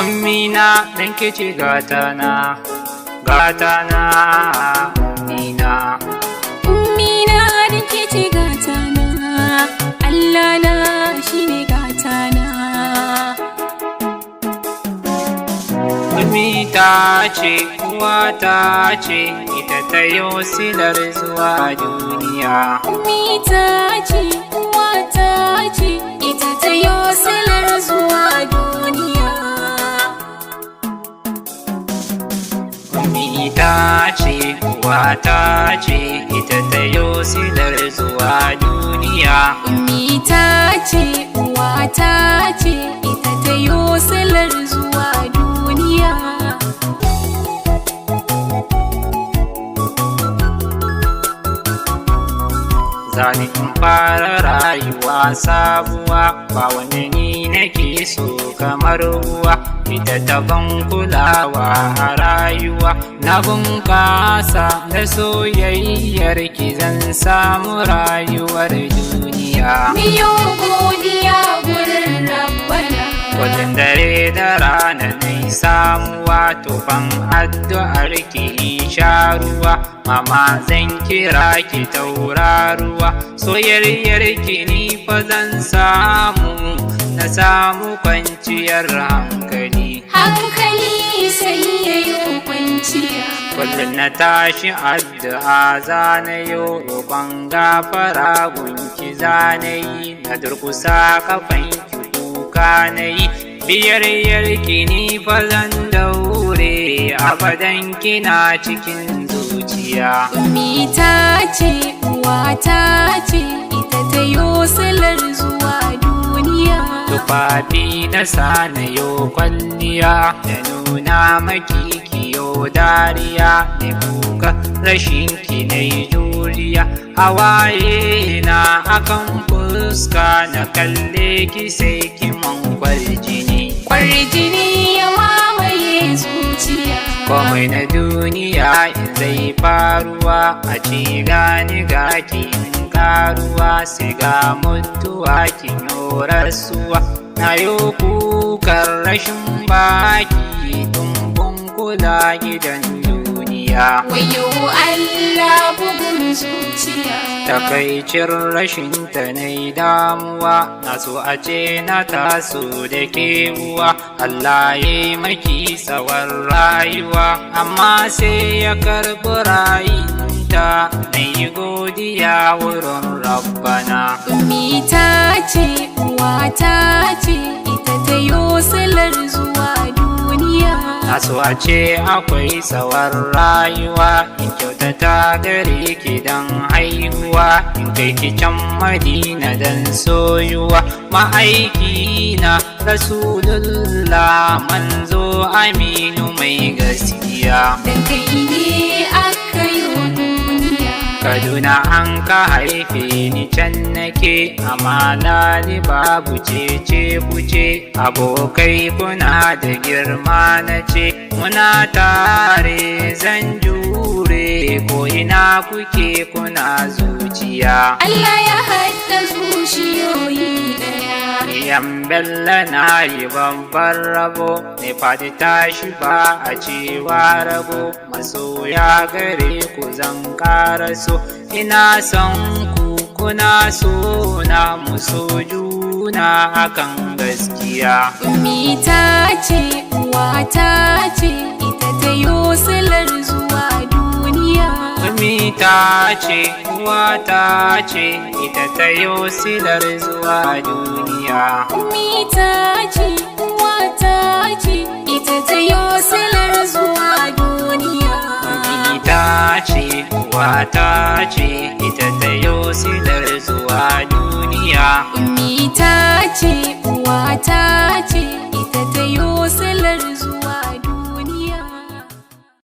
ummina dan kici gatana ummina dan kici gatana Allah na shine gatana. ummi ta ce uwata ce ita ta yo silar zuwa duniya. Ummi ta ce uwata ce ita ta yo silar zuwa duniya. ummi ta ce uwata ce ita ta yo silar zuwa duniya. Ummi ta ce uwata ce ita ta yo silar zuwa duniya. Zani in fara rayuwa sabuwa ba wani ni nake so kamar uwa, ita ta ban kulawa a rayuwa. Na bunƙasa da soyayyar ki zan samu rayuwar duniya. Miyo godiya gurin Rabbana, wajen dare da rana nai samuwa, tufan addu'ar ki sha ruwa. Mama zan kira ki tauraruwa, soyayyar ki ni fa zan samu, na samu kwanciyar hankali. hankali sai yayi kwanciya. Kullum na tashi addu'a zanayo, roƙon gafara gunki zanayi, na durkusa kafanki kuka nayi. Biyayyarki ni fa zan daure, abadan kina cikin zuciya. Ummi ta ce uwata ce ita ta yo silar zuwa duniya. Tufafi na sanayo kwalliya, da nuna maki kiyo dariya. Da kuka rashin ki na juriya, hawaye na akan fuska, na kalle ki sai ki man kwarjini. Kwarjini ya mamaye zuciya. Komai na duniya in zai faruwa, a ci gani ga kin karuwa, sai ga mutuwa kin rasuwa. Na yo kukan rashin baki, tumbun kula gidan duniya. Wayo Allah bugun zuciya. Takaicin rashin ta nai damuwa, na so a ce na taso da ke uwa. Allah ya maki tsawon rayuwa, amma sai ya karɓi rayuta. Na yi godiya wurin Rabbana. Ummi ta ce uwata ce ita ta yo silar zuwa duniya. Na so a ce akwai tsawon rayuwa, in kyautata gare ki dan haihuwa, in kai ki can Madina dan soyuwa. Ma'aiki na Rasulullah, manzo aminu mai gaskiya. Da kai ne aka yi duniya. Kaduna an ka haife ni can nake, amana ni babu cece kuce. Abokai kuna da girma na ce, muna tare zan jure, ko ina kuke kuna zuciya. Allah ya haɗa zuciyoyi ɗaya. Yan bella na yi babban rabo, mai faɗi tashi ba a cewa rago. Masoya gare ku zan ƙaraso, ina son ku kuna so na, muso juna akan gaskiya. Ummi ta ce uwata ce ita ta yo silar zuwa duniya. Ummi ta ce uwata ce ita ta yo silar zuwa duniya. Ummi ta ce uwata ce ita ta yo silar zuwa duniya. Ummi ta ce uwata ce ita ta yo silar zuwa duniya. Ummi ta ce uwata ce